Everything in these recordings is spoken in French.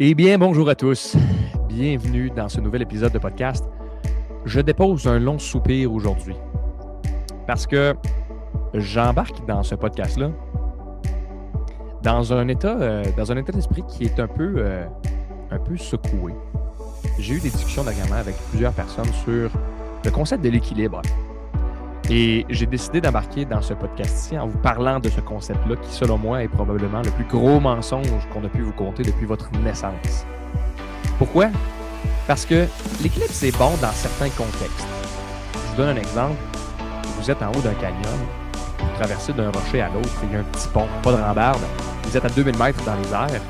Eh bien, bonjour à tous. Bienvenue dans ce nouvel épisode de podcast. Je dépose un long soupir aujourd'hui parce que j'embarque dans ce podcast-là dans un état d'esprit qui est un peu secoué. J'ai eu des discussions dernièrement avec plusieurs personnes sur le concept de l'équilibre. Et j'ai décidé d'embarquer dans ce podcast-ci en vous parlant de ce concept-là qui, selon moi, est probablement le plus gros mensonge qu'on a pu vous conter depuis votre naissance. Pourquoi? Parce que l'équilibre, c'est bon dans certains contextes. Je vous donne un exemple. Vous êtes en haut d'un canyon, vous traversez d'un rocher à l'autre, il y a un petit pont, pas de rambarde, vous êtes à 2000 mètres dans les airs.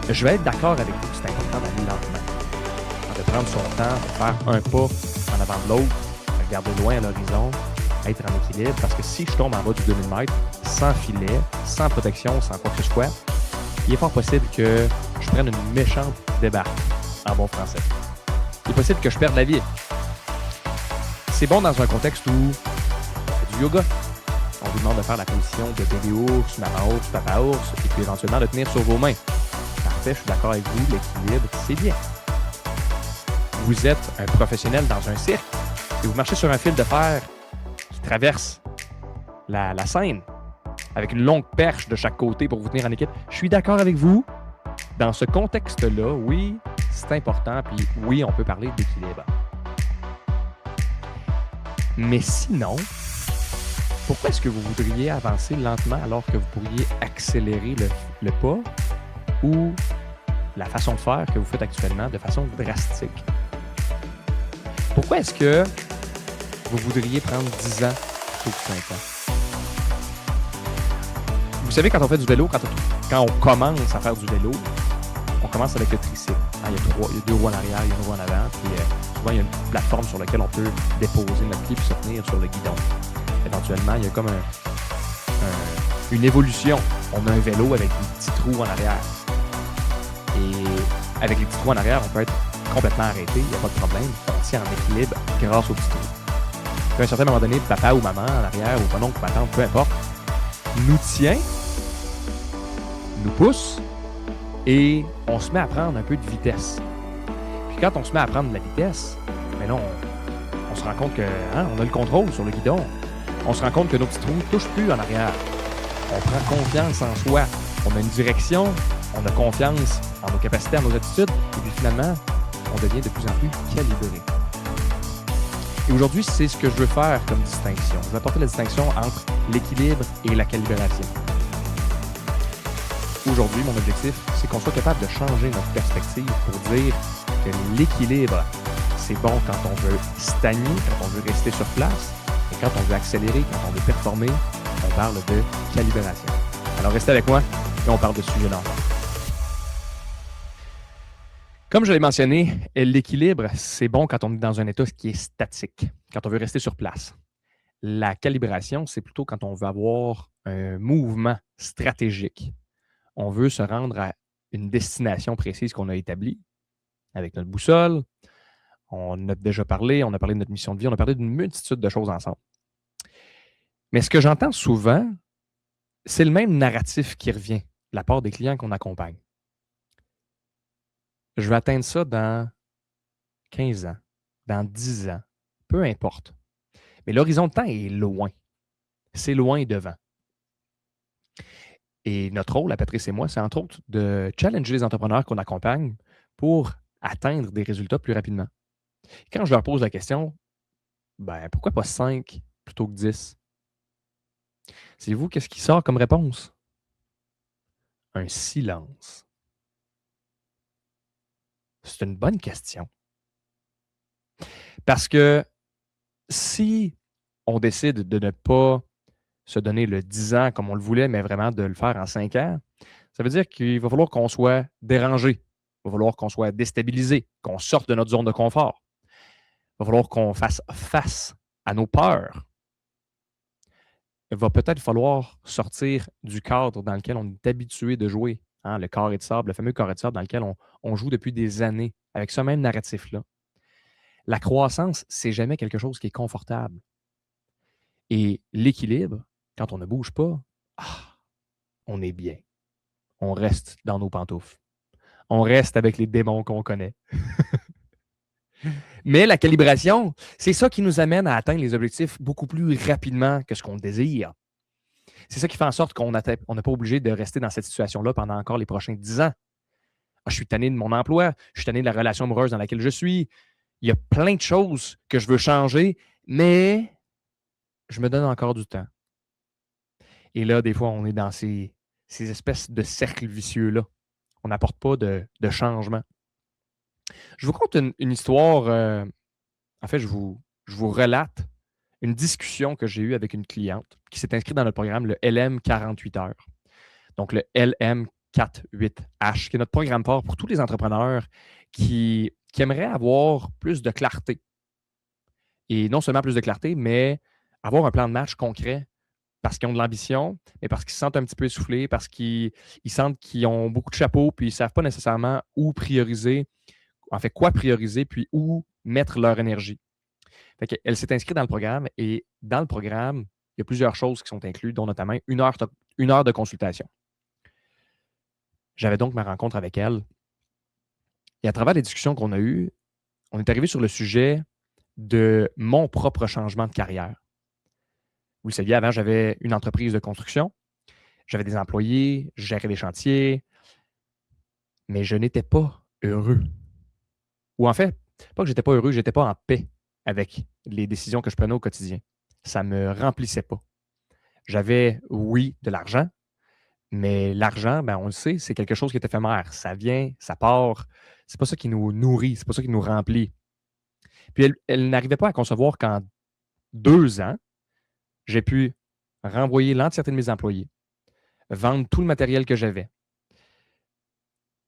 Je vais être d'accord avec vous que c'est important d'aller lentement, de prendre son temps, de faire un pas en avant de l'autre, regarder loin à l'horizon, être en équilibre, parce que si je tombe en bas du 2000 mètres, sans filet, sans protection, sans quoi que ce soit, il est fort possible que je prenne une méchante débarque, en bon français. Il est possible que je perde la vie. C'est bon dans un contexte où il y a du yoga. On vous demande de faire la position de bébé ours, maman ours, papa ours, et puis éventuellement de tenir sur vos mains. Parfait, je suis d'accord avec vous, l'équilibre, c'est bien. Vous êtes un professionnel dans un cirque et vous marchez sur un fil de fer qui traverse la scène avec une longue perche de chaque côté pour vous tenir en équipe. Je suis d'accord avec vous. Dans ce contexte-là, oui, c'est important, puis oui, on peut parler d'équilibre. Mais sinon, pourquoi est-ce que vous voudriez avancer lentement alors que vous pourriez accélérer le pas ou la façon de faire que vous faites actuellement de façon drastique? Pourquoi est-ce que vous voudriez prendre 10 ans plutôt que 5 ans? Vous savez, quand on fait du vélo, quand on commence à faire du vélo, on commence avec le tricycle. Il y a 2 roues en arrière, il y a une roue en avant, puis souvent il y a une plateforme sur laquelle on peut déposer notre pied et se tenir sur le guidon. Éventuellement, il y a comme une évolution. On a un vélo avec des petits trous en arrière. Et avec les petits trous en arrière, on peut être complètement arrêté, il n'y a pas de problème. On tient en équilibre grâce aux petits trous. Puis à un certain moment donné, papa ou maman en arrière, ou mon oncle, ma tante, peu importe, nous tient, nous pousse, et on se met à prendre un peu de vitesse. Puis quand on se met à prendre de la vitesse, ben là, on se rend compte qu'on a le contrôle sur le guidon. On se rend compte que nos petits trous ne touchent plus en arrière. On prend confiance en soi. On a une direction, on a confiance en nos capacités, en nos attitudes, et puis finalement, on devient de plus en plus calibré. Et aujourd'hui, c'est ce que je veux faire comme distinction. Je vais apporter la distinction entre l'équilibre et la calibration. Aujourd'hui, mon objectif, c'est qu'on soit capable de changer notre perspective pour dire que l'équilibre, c'est bon quand on veut stagner, quand on veut rester sur place, et quand on veut accélérer, quand on veut performer, on parle de calibration. Alors, restez avec moi et on parle de ce sujet-là. Comme je l'ai mentionné, l'équilibre, c'est bon quand on est dans un état qui est statique, quand on veut rester sur place. La calibration, c'est plutôt quand on veut avoir un mouvement stratégique. On veut se rendre à une destination précise qu'on a établie avec notre boussole. On a déjà parlé, on a parlé de notre mission de vie, on a parlé d'une multitude de choses ensemble. Mais ce que j'entends souvent, c'est le même narratif qui revient de la part des clients qu'on accompagne. Je vais atteindre ça dans 15 ans, dans 10 ans, peu importe. Mais l'horizon de temps est loin. C'est loin devant. Et notre rôle, à Patrice et moi, c'est entre autres de challenger les entrepreneurs qu'on accompagne pour atteindre des résultats plus rapidement. Quand je leur pose la question, pourquoi pas 5 plutôt que 10? Savez-vous qu'est-ce qui sort comme réponse? Un silence. C'est une bonne question. Parce que si on décide de ne pas se donner le 10 ans comme on le voulait, mais vraiment de le faire en 5 ans, ça veut dire qu'il va falloir qu'on soit dérangé. Il va falloir qu'on soit déstabilisé, qu'on sorte de notre zone de confort. Il va falloir qu'on fasse face à nos peurs. Il va peut-être falloir sortir du cadre dans lequel on est habitué de jouer. Hein, le carré de sable, le fameux carré de sable dans lequel on joue depuis des années, avec ce même narratif-là. La croissance, c'est jamais quelque chose qui est confortable. Et l'équilibre, quand on ne bouge pas, on est bien. On reste dans nos pantoufles. On reste avec les démons qu'on connaît. Mais la calibration, c'est ça qui nous amène à atteindre les objectifs beaucoup plus rapidement que ce qu'on désire. C'est ça qui fait en sorte qu'on n'est pas obligé de rester dans cette situation-là pendant encore les prochains 10 ans. Ah, je suis tanné de mon emploi, je suis tanné de la relation amoureuse dans laquelle je suis. Il y a plein de choses que je veux changer, mais je me donne encore du temps. Et là, des fois, on est dans ces espèces de cercles vicieux-là. On n'apporte pas de changement. Je vous conte une histoire. En fait, je vous relate une discussion que j'ai eue avec une cliente qui s'est inscrite dans notre programme, le LM 48 heures. Donc, le LM 48H, qui est notre programme fort pour tous les entrepreneurs qui aimeraient avoir plus de clarté. Et non seulement plus de clarté, mais avoir un plan de match concret parce qu'ils ont de l'ambition, mais parce qu'ils se sentent un petit peu essoufflés, parce qu'ils sentent qu'ils ont beaucoup de chapeaux, puis ils ne savent pas nécessairement où prioriser, en fait, quoi prioriser, puis où mettre leur énergie. Fait qu'elle s'est inscrite dans le programme et dans le programme, il y a plusieurs choses qui sont incluses, dont notamment une heure de consultation. J'avais donc ma rencontre avec elle. Et à travers les discussions qu'on a eues, on est arrivé sur le sujet de mon propre changement de carrière. Vous le saviez, avant, j'avais une entreprise de construction. J'avais des employés, je gérais des chantiers, mais je n'étais pas heureux. Ou en fait, pas que je n'étais pas heureux, je n'étais pas en paix avec les décisions que je prenais au quotidien. Ça ne me remplissait pas. J'avais, oui, de l'argent, mais l'argent, ben, on le sait, c'est quelque chose qui est éphémère. Ça vient, ça part. C'est pas ça qui nous nourrit, c'est pas ça qui nous remplit. Puis elle n'arrivait pas à concevoir qu'en 2 ans, j'ai pu renvoyer l'entièreté de mes employés, vendre tout le matériel que j'avais,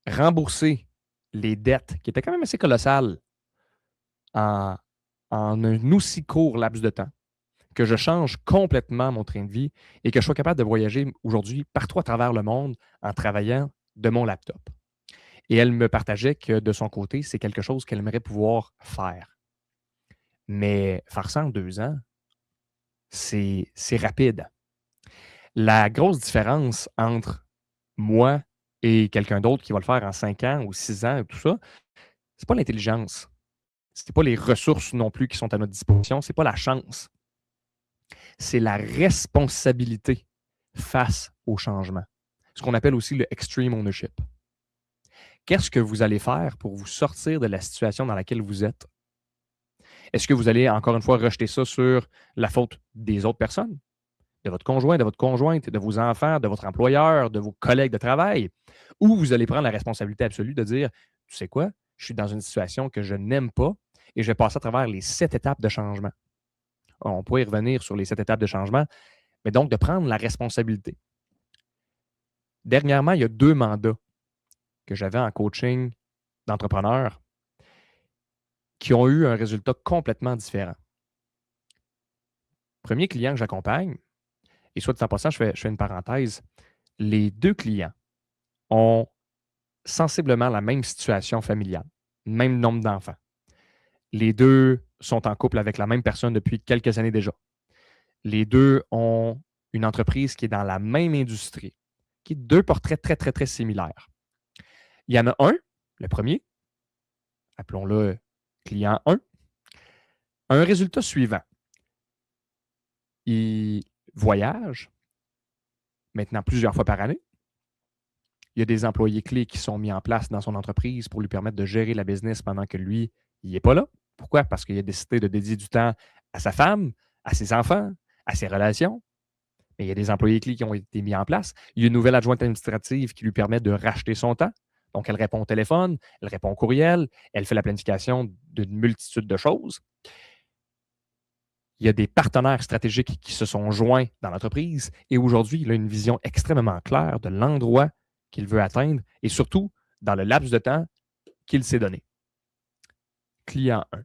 rembourser les dettes qui étaient quand même assez colossales en un aussi court laps de temps, que je change complètement mon train de vie et que je sois capable de voyager aujourd'hui partout à travers le monde en travaillant de mon laptop. Et elle me partageait que de son côté, c'est quelque chose qu'elle aimerait pouvoir faire. Mais faire ça en 2 ans, c'est rapide. La grosse différence entre moi et quelqu'un d'autre qui va le faire en 5 ans ou 6 ans, tout ça, c'est pas l'intelligence. C'est pas les ressources non plus qui sont à notre disposition. C'est pas la chance. C'est la responsabilité face au changement. Ce qu'on appelle aussi le extreme ownership. Qu'est-ce que vous allez faire pour vous sortir de la situation dans laquelle vous êtes? Est-ce que vous allez, encore une fois, rejeter ça sur la faute des autres personnes? De votre conjoint, de votre conjointe, de vos enfants, de votre employeur, de vos collègues de travail? Ou vous allez prendre la responsabilité absolue de dire, tu sais quoi, je suis dans une situation que je n'aime pas et je vais passer à travers les 7 étapes de changement. On pourrait y revenir sur les 7 étapes de changement, mais donc de prendre la responsabilité. Dernièrement, il y a 2 mandats que j'avais en coaching d'entrepreneurs qui ont eu un résultat complètement différent. Premier client que j'accompagne, et soit dit en passant, je fais une parenthèse, les 2 clients ont sensiblement la même situation familiale, même nombre d'enfants. Les 2 sont en couple avec la même personne depuis quelques années déjà. Les 2 ont une entreprise qui est dans la même industrie, qui est 2 portraits très, très, très similaires. Il y en a un, le premier, appelons-le client 1, a un résultat suivant. Il voyage maintenant plusieurs fois par année. Il y a des employés clés qui sont mis en place dans son entreprise pour lui permettre de gérer la business pendant que lui, il n'est pas là. Pourquoi? Parce qu'il a décidé de dédier du temps à sa femme, à ses enfants, à ses relations. Mais il y a des employés clés qui ont été mis en place. Il y a une nouvelle adjointe administrative qui lui permet de racheter son temps. Donc, elle répond au téléphone, elle répond au courriel, elle fait la planification d'une multitude de choses. Il y a des partenaires stratégiques qui se sont joints dans l'entreprise et aujourd'hui, il a une vision extrêmement claire de l'endroit qu'il veut atteindre et surtout dans le laps de temps qu'il s'est donné. Client 1.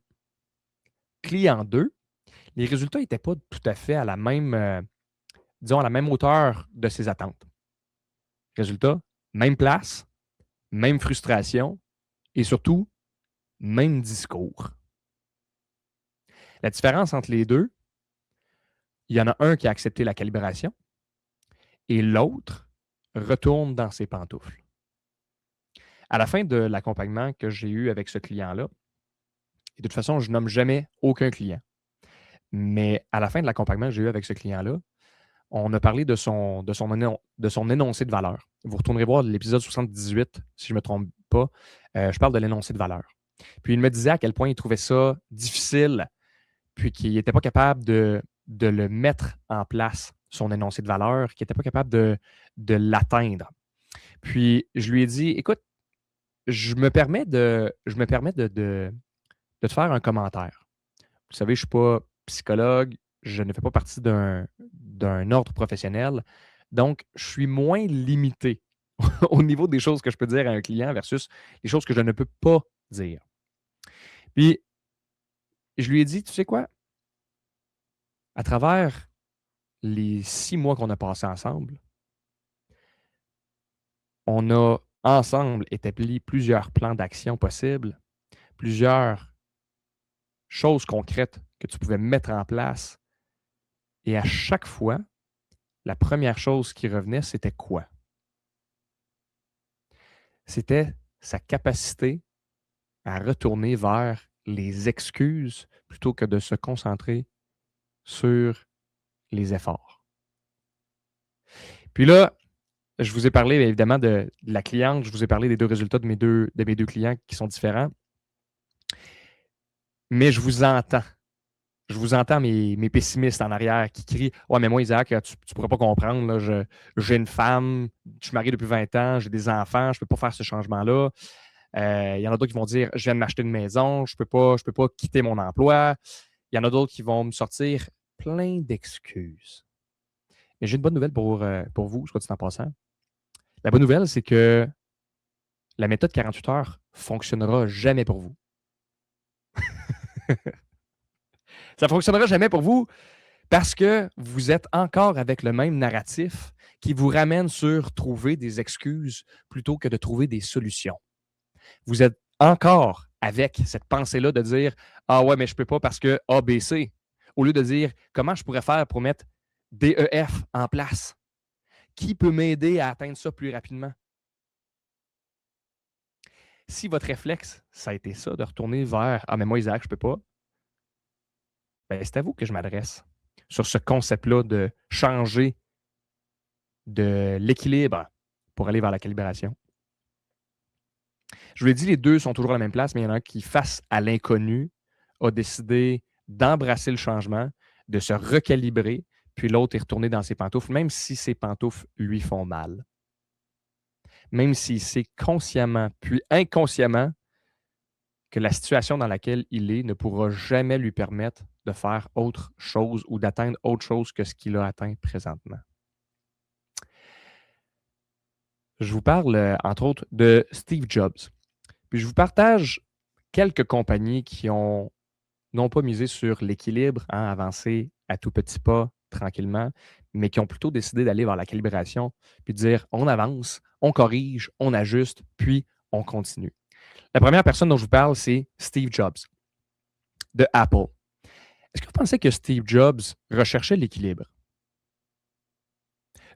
Client 2, les résultats n'étaient pas tout à fait à la même, disons, à la même hauteur de ses attentes. Résultat, même place, même frustration et surtout, même discours. La différence entre les 2, il y en a un qui a accepté la calibration et l'autre retourne dans ses pantoufles. À la fin de l'accompagnement que j'ai eu avec ce client-là, et de toute façon, je nomme jamais aucun client, mais à la fin de l'accompagnement que j'ai eu avec ce client-là, on a parlé de son énoncé de valeur. Vous retournerez voir l'épisode 78, si je ne me trompe pas. Je parle de l'énoncé de valeur. Puis il me disait à quel point il trouvait ça difficile, puis qu'il n'était pas capable de le mettre en place, son énoncé de valeur, qu'il n'était pas capable de l'atteindre. Puis je lui ai dit, écoute, je me permets de te faire un commentaire. Vous savez, je ne suis pas psychologue, je ne fais pas partie d'un ordre professionnel. Donc, je suis moins limité au niveau des choses que je peux dire à un client versus les choses que je ne peux pas dire. Puis, je lui ai dit, tu sais quoi? À travers les 6 mois qu'on a passés ensemble, on a ensemble établi plusieurs plans d'action possibles, plusieurs choses concrètes que tu pouvais mettre en place. Et à chaque fois, la première chose qui revenait, c'était quoi? C'était sa capacité à retourner vers les excuses plutôt que de se concentrer sur les efforts. Puis là, je vous ai parlé évidemment de la cliente, je vous ai parlé des 2 résultats de mes deux clients qui sont différents. Mais je vous entends. Je vous entends mes pessimistes en arrière qui crient: «Ouais, mais moi, Isaac, tu ne pourras pas comprendre, là, j'ai une femme, je suis marié depuis 20 ans, j'ai des enfants, je ne peux pas faire ce changement-là.» Il y en a d'autres qui vont dire: «Je viens de m'acheter une maison, je peux pas quitter mon emploi.» Il y en a d'autres qui vont me sortir plein d'excuses. Mais j'ai une bonne nouvelle pour vous, soit dit en passant. La bonne nouvelle, c'est que la méthode 48 heures fonctionnera jamais pour vous. Ça ne fonctionnera jamais pour vous parce que vous êtes encore avec le même narratif qui vous ramène sur trouver des excuses plutôt que de trouver des solutions. Vous êtes encore avec cette pensée-là de dire: «Ah ouais, mais je ne peux pas parce que A, B, C.» Au lieu de dire: «Comment je pourrais faire pour mettre D, E, F en place? Qui peut m'aider à atteindre ça plus rapidement?» Si votre réflexe, ça a été ça, de retourner vers: «Ah, mais moi, Isaac, je ne peux pas», ben, c'est à vous que je m'adresse sur ce concept-là de changer de l'équilibre pour aller vers la calibration. Je vous l'ai dit, les deux sont toujours à la même place, mais il y en a un qui, face à l'inconnu, a décidé d'embrasser le changement, de se recalibrer, puis l'autre est retourné dans ses pantoufles, même si ses pantoufles lui font mal. Même s'il sait consciemment, puis inconsciemment, que la situation dans laquelle il est ne pourra jamais lui permettre de faire autre chose ou d'atteindre autre chose que ce qu'il a atteint présentement. Je vous parle, entre autres, de Steve Jobs. Puis je vous partage quelques compagnies qui n'ont pas misé sur l'équilibre, avancer à tout petits pas, tranquillement, mais qui ont plutôt décidé d'aller vers la calibration, puis de dire on avance, on corrige, on ajuste, puis on continue. La première personne dont je vous parle, c'est Steve Jobs de Apple. Est-ce que vous pensez que Steve Jobs recherchait l'équilibre?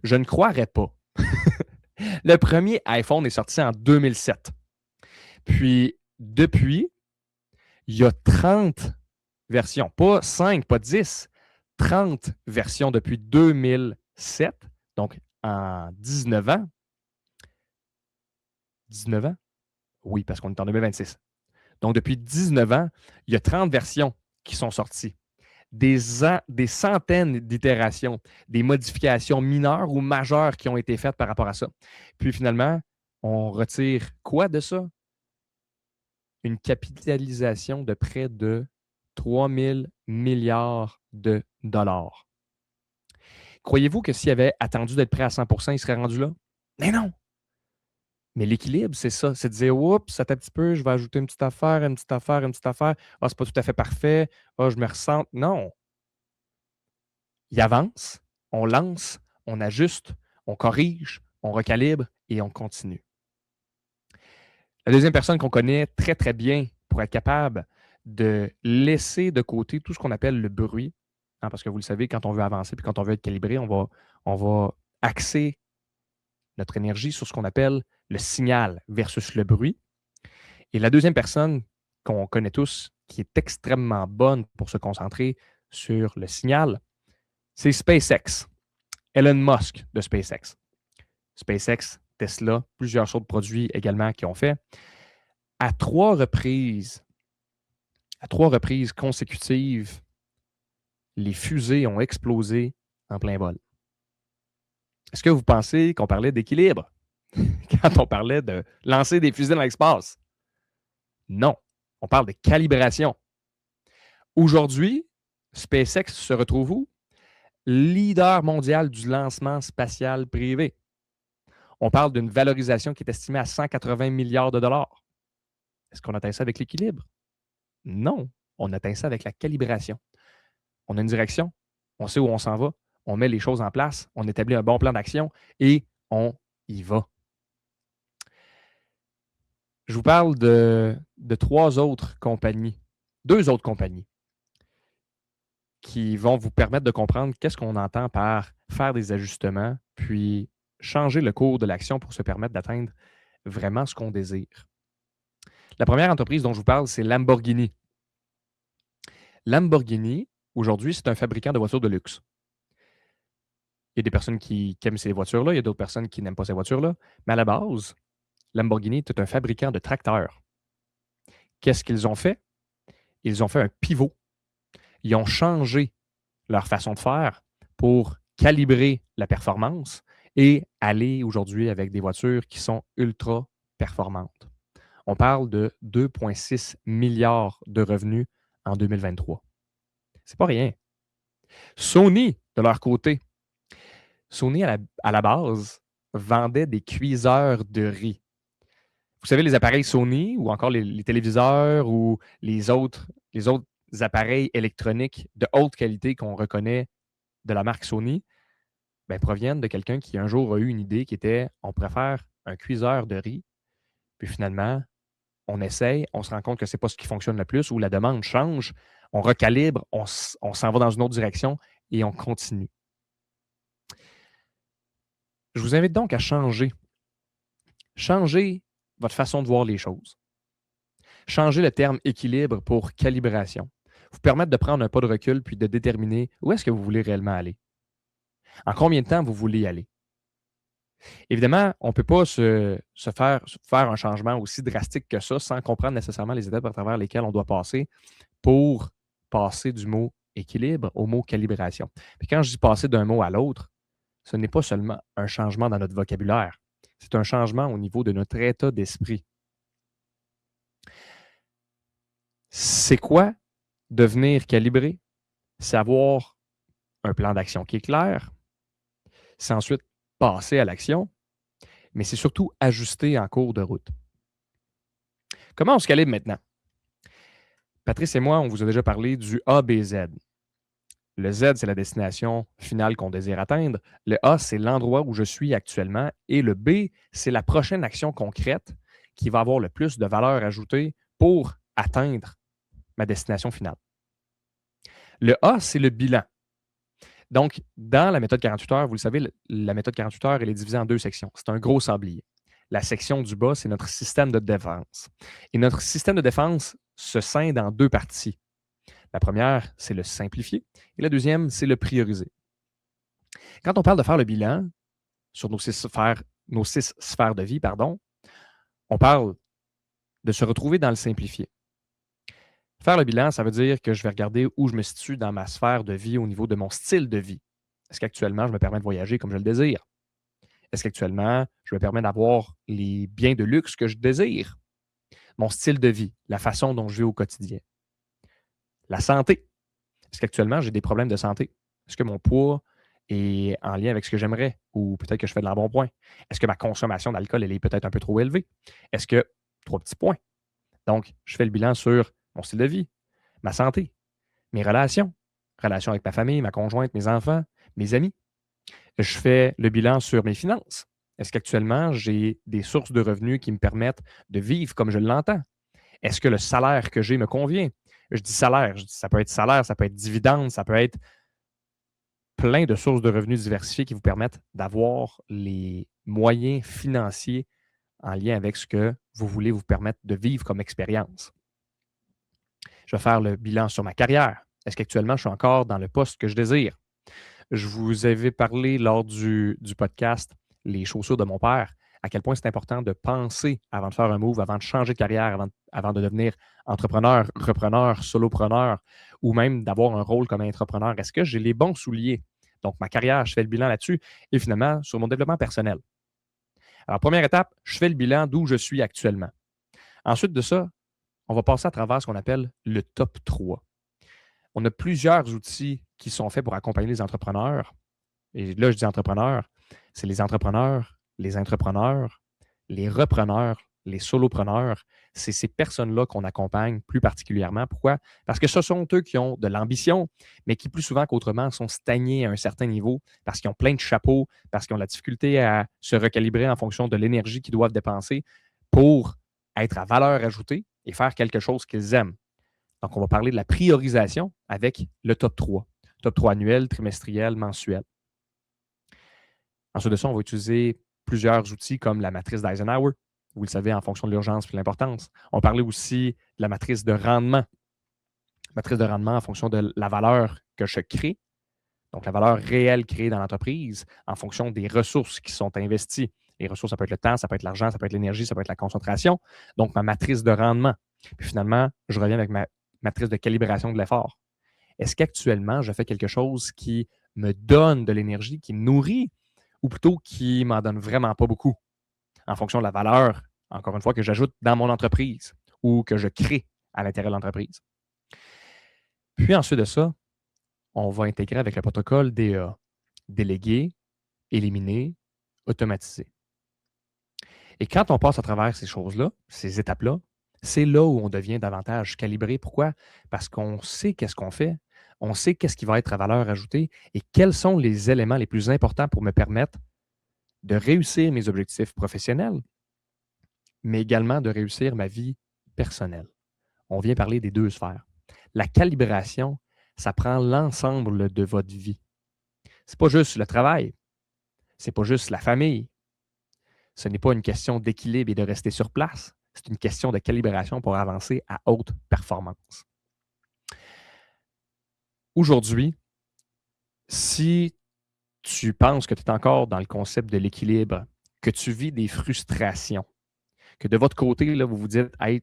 Je ne croirais pas. Le premier iPhone est sorti en 2007. Puis, depuis, il y a 30 versions, pas 5, pas 10, 30 versions depuis 2007, donc en 19 ans. 19 ans? Oui, parce qu'on est en 2026. Donc, depuis 19 ans, il y a 30 versions qui sont sorties. Des centaines d'itérations, des modifications mineures ou majeures qui ont été faites par rapport à ça. Puis finalement, on retire quoi de ça? Une capitalisation de près de 3 000 milliards de dollars. Croyez-vous que s'il avait attendu d'être prêt à 100 il serait rendu là? Mais non! Mais l'équilibre, c'est ça. C'est de dire, oups, attends un petit peu, je vais ajouter une petite affaire, une petite affaire, une petite affaire. Ah, c'est pas tout à fait parfait. Ah, je me ressens. Non. Il avance, on lance, on ajuste, on corrige, on recalibre et on continue. La deuxième personne qu'on connaît très, très bien pour être capable de laisser de côté tout ce qu'on appelle le bruit, parce que vous le savez, quand on veut avancer puis quand on veut être calibré, on va axer notre énergie sur ce qu'on appelle le signal versus le bruit. Et la deuxième personne qu'on connaît tous, qui est extrêmement bonne pour se concentrer sur le signal, c'est SpaceX. Elon Musk de SpaceX. SpaceX, Tesla, plusieurs autres produits également qui ont fait. À trois reprises consécutives, les fusées ont explosé en plein vol. Est-ce que vous pensez qu'on parlait d'équilibre quand on parlait de lancer des fusées dans l'espace? Non, on parle de calibration. Aujourd'hui, SpaceX se retrouve où? Leader mondial du lancement spatial privé. On parle d'une valorisation qui est estimée à 180 milliards de dollars. Est-ce qu'on atteint ça avec l'équilibre? Non, on atteint ça avec la calibration. On a une direction, on sait où on s'en va, on met les choses en place, on établit un bon plan d'action et on y va. Je vous parle de deux autres compagnies qui vont vous permettre de comprendre qu'est-ce qu'on entend par faire des ajustements, puis changer le cours de l'action pour se permettre d'atteindre vraiment ce qu'on désire. La première entreprise dont je vous parle, c'est Lamborghini. Lamborghini, aujourd'hui, c'est un fabricant de voitures de luxe. Il y a des personnes qui aiment ces voitures-là, il y a d'autres personnes qui n'aiment pas ces voitures-là, mais à la base, Lamborghini est un fabricant de tracteurs. Qu'est-ce qu'ils ont fait? Ils ont fait un pivot. Ils ont changé leur façon de faire pour calibrer la performance et aller aujourd'hui avec des voitures qui sont ultra performantes. On parle de 2,6 milliards de revenus en 2023. C'est pas rien. Sony, de leur côté, Sony, à la base, vendait des cuiseurs de riz. Vous savez, les appareils Sony ou encore les téléviseurs ou les autres appareils électroniques de haute qualité qu'on reconnaît de la marque Sony proviennent de quelqu'un qui un jour a eu une idée qui était on préfère un cuiseur de riz, puis finalement, on essaye, on se rend compte que ce n'est pas ce qui fonctionne le plus ou la demande change, on recalibre, on s'en va dans une autre direction et on continue. Je vous invite donc à changer. Changer votre façon de voir les choses. Changer le terme équilibre pour calibration. Vous permettre de prendre un pas de recul puis de déterminer où est-ce que vous voulez réellement aller. En combien de temps vous voulez y aller? Évidemment, on ne peut pas se faire un changement aussi drastique que ça sans comprendre nécessairement les étapes à travers lesquelles on doit passer pour passer du mot équilibre au mot calibration. Puis quand je dis passer d'un mot à l'autre, ce n'est pas seulement un changement dans notre vocabulaire, c'est un changement au niveau de notre état d'esprit. C'est quoi devenir calibré? C'est avoir un plan d'action qui est clair. C'est ensuite passer à l'action, mais c'est surtout ajuster en cours de route. Comment on se calibre maintenant? Patrice et moi, on vous a déjà parlé du ABZ. Le Z, c'est la destination finale qu'on désire atteindre. Le A, c'est l'endroit où je suis actuellement. Et le B, c'est la prochaine action concrète qui va avoir le plus de valeur ajoutée pour atteindre ma destination finale. Le A, c'est le bilan. Donc, dans la méthode 48 heures, vous le savez, la méthode 48 heures, elle est divisée en deux sections. C'est un gros sablier. La section du bas, c'est notre système de défense. Et notre système de défense se scinde en deux parties. La première, c'est le simplifier. Et la deuxième, c'est le prioriser. Quand on parle de faire le bilan sur nos 6 sphères de vie, on parle de se retrouver dans le simplifié. Faire le bilan, ça veut dire que je vais regarder où je me situe dans ma sphère de vie au niveau de mon style de vie. Est-ce qu'actuellement, je me permets de voyager comme je le désire? Est-ce qu'actuellement, je me permets d'avoir les biens de luxe que je désire? Mon style de vie, la façon dont je vis au quotidien. La santé. Est-ce qu'actuellement, j'ai des problèmes de santé? Est-ce que mon poids est en lien avec ce que j'aimerais? Ou peut-être que je fais de l'embonpoint? Est-ce que ma consommation d'alcool, elle est peut-être un peu trop élevée? Est-ce que... 3 petits points. Donc, je fais le bilan sur mon style de vie, ma santé, mes relations avec ma famille, ma conjointe, mes enfants, mes amis. Je fais le bilan sur mes finances. Est-ce qu'actuellement, j'ai des sources de revenus qui me permettent de vivre comme je l'entends? Est-ce que le salaire que j'ai me convient? Je dis salaire, ça peut être dividende, ça peut être plein de sources de revenus diversifiées qui vous permettent d'avoir les moyens financiers en lien avec ce que vous voulez vous permettre de vivre comme expérience. Je vais faire le bilan sur ma carrière. Est-ce qu'actuellement, je suis encore dans le poste que je désire? Je vous avais parlé lors du podcast Les chaussures de mon père, à quel point c'est important de penser avant de faire un move, avant de changer de carrière, avant de devenir entrepreneur, repreneur, solopreneur ou même d'avoir un rôle comme entrepreneur. Est-ce que j'ai les bons souliers? Donc, ma carrière, je fais le bilan là-dessus et finalement, sur mon développement personnel. Alors, première étape, je fais le bilan d'où je suis actuellement. Ensuite de ça, on va passer à travers ce qu'on appelle le top 3. On a plusieurs outils qui sont faits pour accompagner les entrepreneurs. Et là, je dis entrepreneurs, c'est les entrepreneurs, les entrepreneurs, les repreneurs, les solopreneurs. C'est ces personnes-là qu'on accompagne plus particulièrement. Pourquoi? Parce que ce sont eux qui ont de l'ambition, mais qui plus souvent qu'autrement sont stagnés à un certain niveau parce qu'ils ont plein de chapeaux, parce qu'ils ont la difficulté à se recalibrer en fonction de l'énergie qu'ils doivent dépenser pour être à valeur ajoutée et faire quelque chose qu'ils aiment. Donc, on va parler de la priorisation avec le top 3. Top 3 annuel, trimestriel, mensuel. Ensuite de ça, on va utiliser plusieurs outils comme la matrice d'Eisenhower, vous le savez, en fonction de l'urgence et de l'importance. On parlait aussi de la matrice de rendement. Matrice de rendement en fonction de la valeur que je crée, donc la valeur réelle créée dans l'entreprise, en fonction des ressources qui sont investies. Les ressources, ça peut être le temps, ça peut être l'argent, ça peut être l'énergie, ça peut être la concentration. Donc, ma matrice de rendement. Puis finalement, je reviens avec ma matrice de calibration de l'effort. Est-ce qu'actuellement, je fais quelque chose qui me donne de l'énergie, qui me nourrit, ou plutôt qui m'en donne vraiment pas beaucoup, en fonction de la valeur, encore une fois, que j'ajoute dans mon entreprise ou que je crée à l'intérieur de l'entreprise. Puis ensuite de ça, on va intégrer avec le protocole DEA, déléguer, éliminer, automatiser. Et quand on passe à travers ces choses-là, ces étapes-là, c'est là où on devient davantage calibré. Pourquoi? Parce qu'on sait qu'est-ce qu'on fait, on sait qu'est-ce qui va être à valeur ajoutée et quels sont les éléments les plus importants pour me permettre de réussir mes objectifs professionnels, mais également de réussir ma vie personnelle. On vient parler des deux sphères. La calibration, ça prend l'ensemble de votre vie. Ce n'est pas juste le travail, ce n'est pas juste la famille. Ce n'est pas une question d'équilibre et de rester sur place. C'est une question de calibration pour avancer à haute performance. Aujourd'hui, si tu penses que tu es encore dans le concept de l'équilibre, que tu vis des frustrations, que de votre côté, là, vous vous dites hey,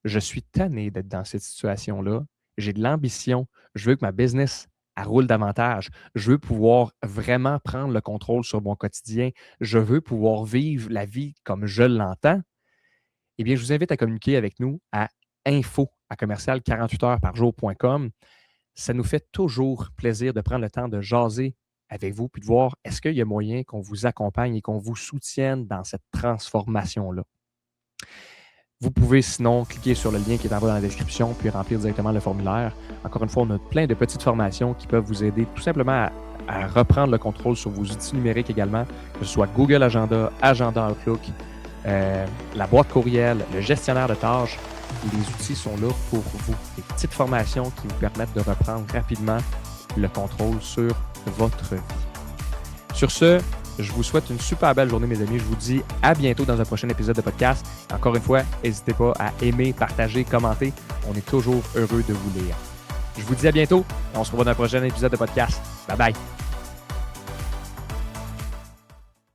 je suis tanné d'être dans cette situation-là, j'ai de l'ambition, je veux que ma business elle roule davantage, je veux pouvoir vraiment prendre le contrôle sur mon quotidien, je veux pouvoir vivre la vie comme je l'entends, eh bien, je vous invite à communiquer avec nous à info@commercial48heuresparjour.com. Ça nous fait toujours plaisir de prendre le temps de jaser avec vous puis de voir est-ce qu'il y a moyen qu'on vous accompagne et qu'on vous soutienne dans cette transformation-là. Vous pouvez sinon cliquer sur le lien qui est en bas dans la description puis remplir directement le formulaire. Encore une fois, on a plein de petites formations qui peuvent vous aider tout simplement à reprendre le contrôle sur vos outils numériques également, que ce soit Google Agenda, Agenda Outlook, la boîte courriel, le gestionnaire de tâches. Les outils sont là pour vous. Des petites formations qui vous permettent de reprendre rapidement le contrôle sur votre vie. Sur ce, je vous souhaite une super belle journée, mes amis. Je vous dis à bientôt dans un prochain épisode de podcast. Encore une fois, n'hésitez pas à aimer, partager, commenter. On est toujours heureux de vous lire. Je vous dis à bientôt. On se revoit dans un prochain épisode de podcast. Bye bye.